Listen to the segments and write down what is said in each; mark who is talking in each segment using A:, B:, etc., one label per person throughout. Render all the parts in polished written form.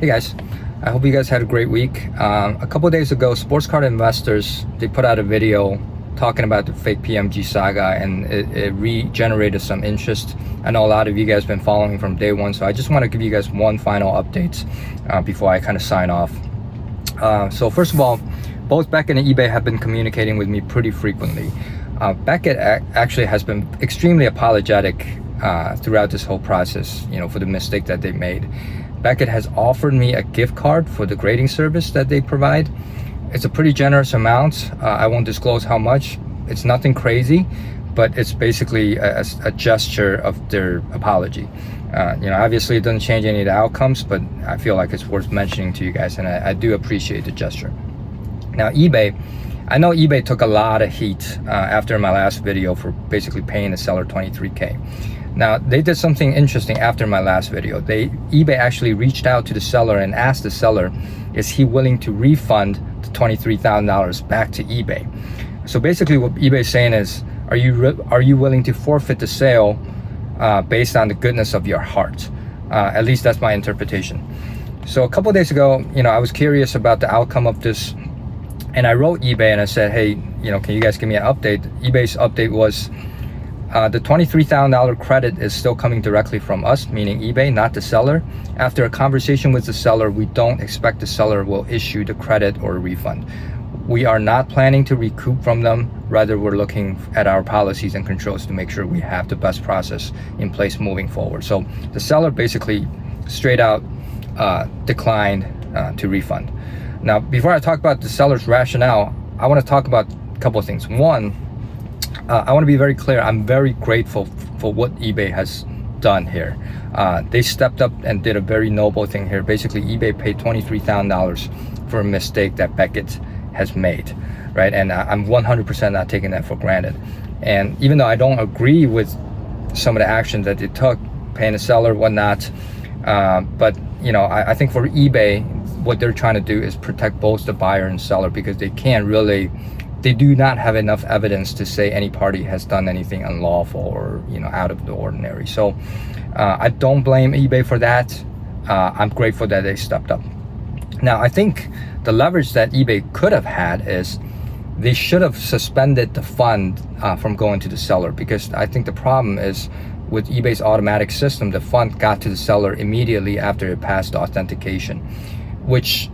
A: Hey guys, I hope you guys had a great week. A couple days ago, Sports Card Investors, they put out a video talking about the fake PMG Saga, and it regenerated some interest. I know a lot of you guys have been following from day one, so I just want to give you guys one final update before I kind of sign off. So first of all, both Becket and eBay have been communicating with me pretty frequently. Becket actually has been extremely apologetic throughout this whole process, for the mistake that they made. Becket has offered me a gift card for the grading service that they provide. It's a pretty generous amount. I won't disclose how much. It's nothing crazy, but it's basically a gesture of their apology. Obviously it doesn't change any of the outcomes, but I feel like it's worth mentioning to you guys, and I do appreciate the gesture. Now eBay, I know eBay took a lot of heat after my last video for basically paying the seller $23K. Now they did something interesting after my last video. eBay actually reached out to the seller and asked the seller, is he willing to refund the $23,000 back to eBay? So basically what eBay is saying is, are you willing to forfeit the sale based on the goodness of your heart? At least that's my interpretation. So a couple of days ago, I was curious about the outcome of this, and I wrote eBay and I said, hey, can you guys give me an update? eBay's update was, the $23,000 credit is still coming directly from us, meaning eBay, not the seller. After a conversation with the seller, we don't expect the seller will issue the credit or refund. We are not planning to recoup from them. Rather, we're looking at our policies and controls to make sure we have the best process in place moving forward. So the seller basically straight out declined to refund. Now, before I talk about the seller's rationale, I want to talk about a couple of things. One, I want to be very clear. I'm very grateful for what eBay has done here. They stepped up and did a very noble thing here. Basically, eBay paid $23,000 for a mistake that Becket has made, right? And I'm 100% not taking that for granted. And even though I don't agree with some of the actions that they took, paying the seller, whatnot, but I think for eBay, what they're trying to do is protect both the buyer and seller, because they do not have enough evidence to say any party has done anything unlawful or out of the ordinary. So I don't blame eBay for that. I'm grateful that they stepped up. Now I think the leverage that eBay could have had is they should have suspended the fund from going to the seller, because I think the problem is with eBay's automatic system, the fund got to the seller immediately after it passed authentication, which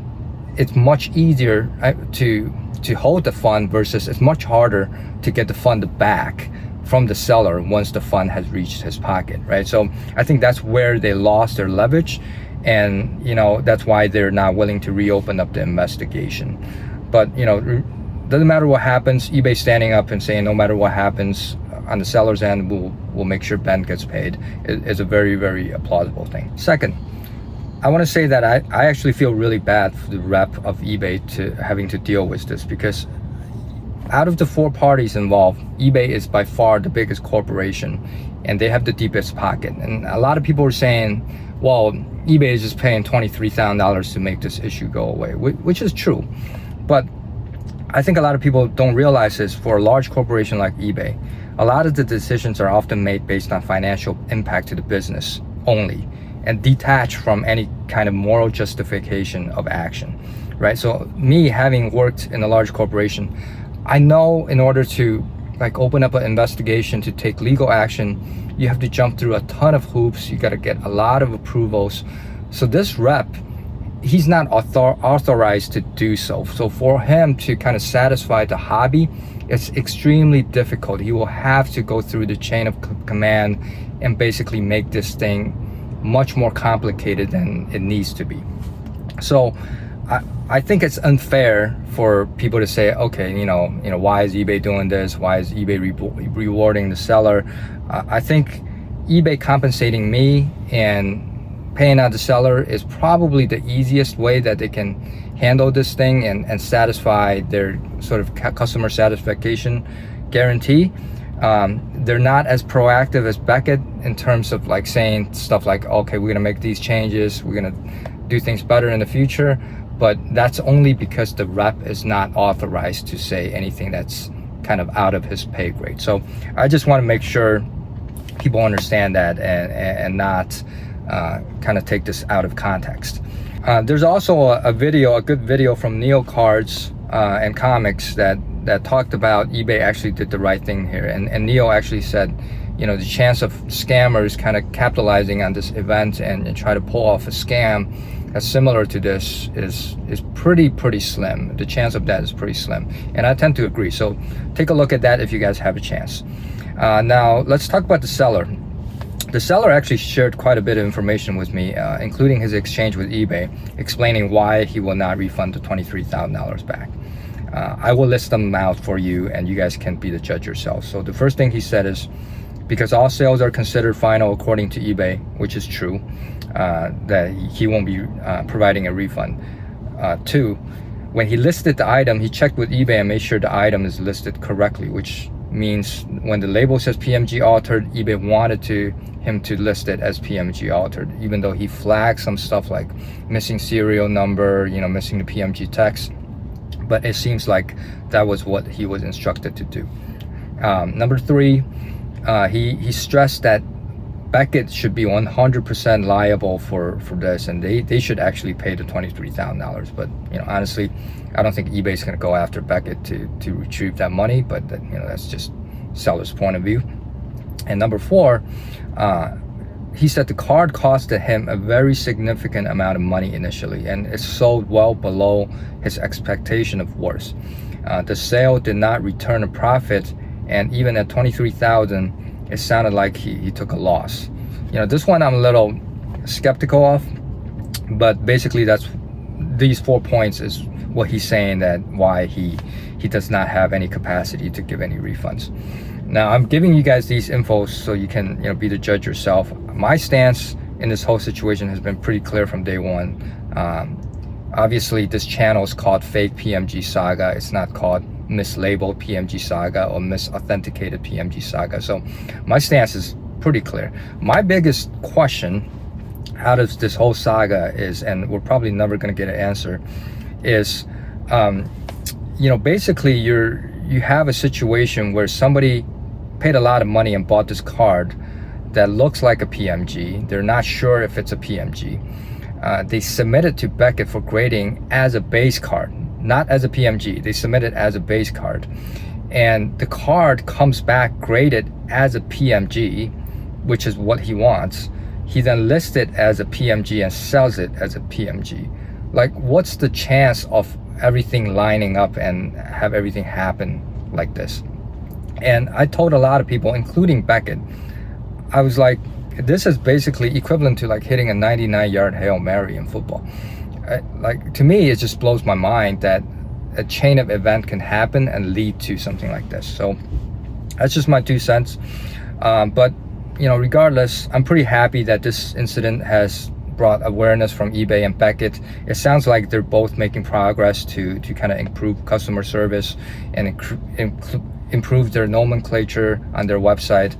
A: it's much easier to hold the fund versus it's much harder to get the fund back from the seller once the fund has reached his pocket, right? So I think that's where they lost their leverage, and that's why they're not willing to reopen up the investigation. But doesn't matter what happens, eBay standing up and saying no matter what happens on the seller's end, we'll make sure Ben gets paid is a very, very plausible thing. Second, I want to say that I actually feel really bad for the rep of eBay to having to deal with this, because out of the four parties involved, eBay is by far the biggest corporation and they have the deepest pocket. And a lot of people are saying, well, eBay is just paying $23,000 to make this issue go away, which is true. But I think a lot of people don't realize this. For a large corporation like eBay, a lot of the decisions are often made based on financial impact to the business only, and detached from any kind of moral justification of action, right? So me having worked in a large corporation, I know in order to open up an investigation, to take legal action, you have to jump through a ton of hoops. You got to get a lot of approvals. So this rep, he's not authorized to do so. So for him to kind of satisfy the hobby, it's extremely difficult. He will have to go through the chain of command and basically make this thing much more complicated than it needs to be. So I think it's unfair for people to say, okay, why is eBay doing this? Why is eBay rewarding the seller? I think eBay compensating me and paying out the seller is probably the easiest way that they can handle this thing and satisfy their sort of customer satisfaction guarantee. They're not as proactive as Becket in terms of saying stuff like, okay, we're gonna make these changes, we're gonna do things better in the future. But that's only because the rep is not authorized to say anything that's kind of out of his pay grade. So I just want to make sure people understand that and not kind of take this out of context. There's also a good video from Neo Cards and Comics that talked about eBay actually did the right thing here, and Neo actually said, you know, the chance of scammers kind of capitalizing on this event and try to pull off a scam that's similar to this is pretty slim. The chance of that is pretty slim, and I tend to agree. So take a look at that if you guys have a chance. Now let's talk about the seller. The seller actually shared quite a bit of information with me, including his exchange with eBay, explaining why he will not refund the $23,000 back. I will list them out for you, and you guys can be the judge yourself. So the first thing he said is, because all sales are considered final according to eBay, which is true, that he won't be providing a refund. 2, when he listed the item, he checked with eBay and made sure the item is listed correctly, which means when the label says PMG altered, eBay wanted him to list it as PMG altered, even though he flagged some stuff like missing serial number, you know, missing the PMG text. But it seems like that was what he was instructed to do. Number 3, he stressed that Becket should be 100% liable for this, and they should actually pay the $23,000. But you know, honestly, I don't think eBay's going to go after Becket to retrieve that money. But you know, that's just seller's point of view. And number 4, he said the card costed him a very significant amount of money initially, and it sold well below his expectation of worth. The sale did not return a profit, and even at $23,000, it sounded like he took a loss. You know, this one I'm a little skeptical of, but basically these 4 points is what he's saying, that why he does not have any capacity to give any refunds. Now I'm giving you guys these infos so you can, you know, be the judge yourself. My stance in this whole situation has been pretty clear from day one. Obviously this channel is called Fake PMG Saga. It's not called mislabeled PMG Saga or misauthenticated PMG Saga. So my stance is pretty clear. My biggest question out of this whole saga is, and we're probably never going to get an answer, is you know, basically you have a situation where somebody paid a lot of money and bought this card that looks like a PMG. They're not sure if it's a PMG. They submitted to Becket for grading as a base card, not as a PMG. They submitted as a base card, and the card comes back graded as a PMG, which is what he wants. He then lists it as a PMG and sells it as a PMG. Like, what's the chance of everything lining up and have everything happen like this? And I told a lot of people, including Becket, I was like, this is basically equivalent to like hitting a 99-yard Hail Mary in football. Like, to me, it just blows my mind that a chain of event can happen and lead to something like this. So that's just my 2 cents. But you know, regardless, I'm pretty happy that this incident has brought awareness from eBay and Becket. It sounds like they're both making progress to kind of improve customer service and improve their nomenclature on their website.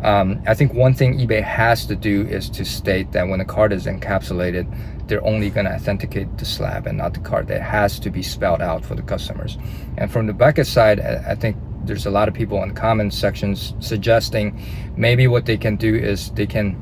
A: I think one thing eBay has to do is to state that when a card is encapsulated, they're only going to authenticate the slab and not the card. That has to be spelled out for the customers. And from the Becket side, I think there's a lot of people in the comments sections suggesting maybe what they can do is they can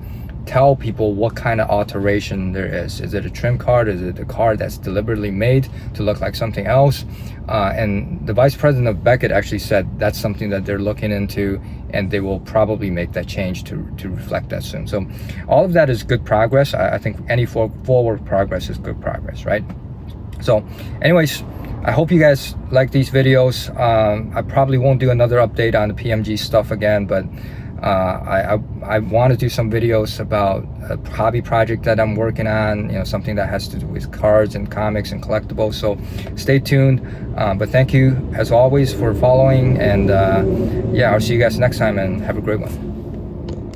A: tell people what kind of alteration there is. Is it a trim card? Is it a card that's deliberately made to look like something else? And the vice president of Becket actually said that's something that they're looking into, and they will probably make that change to reflect that soon. So all of that is good progress. I think any forward progress is good progress, right? So anyways, I hope you guys like these videos. I probably won't do another update on the PMG stuff again, but I want to do some videos about a hobby project that I'm working on, you know, something that has to do with cards and comics and collectibles. So stay tuned. But thank you as always for following, and yeah, I'll see you guys next time, and have a great one.